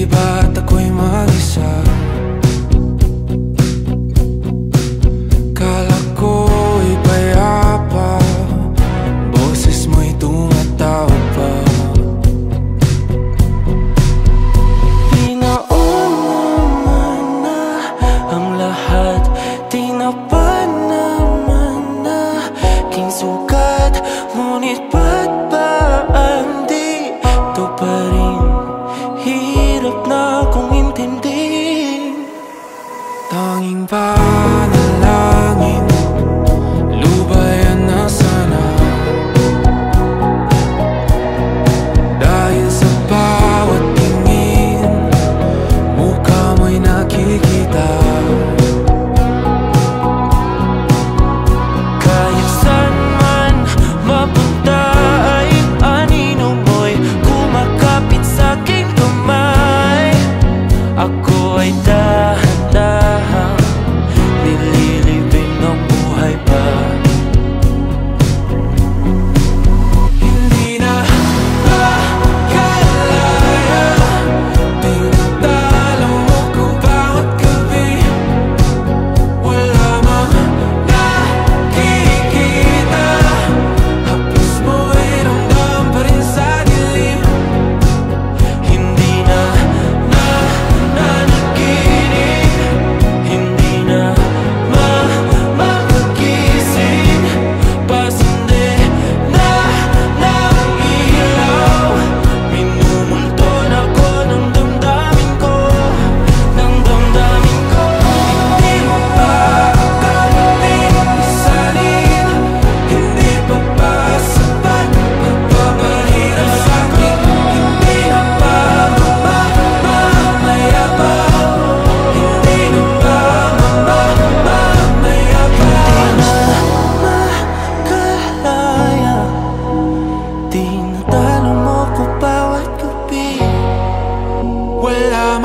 ba't ako'y mag-isa? Kala ko'y payapa, boses mo'y tumatawag pa. Di naman na ang lahat, di na pa naman na king sukat. Ngunit ba't ba di to pa rin? Hirap na akong intindihin. Tanging panalangin, lubayan na sana. Dahil sa bawat tingin, mukha mo'y nakikita. Kahit saan man mapunta ay anino mo'y kumakapit sa'king kamay. Ako ay dahan-dahang nililibing ang buhay pa. Hindi na makalaya, tinatalo mo ko bawat gabi. Wala mang nakikita, hapos mo'y ramdam pa rin sa dilim. Hindi na nanaginip, hindi na mapagising. Pasindi na ng ilaw, minumulton ako ng damdamin ko, ng damdamin ko. Hindi mo pa akalaing isalin, hindi pa ba sapat pagpapahirap sa'kin? Hindi na ba mamamaya pa? Hindi na ba mamamaya pa? Makalaya, tinatalo mo ko bawat gabi. Wala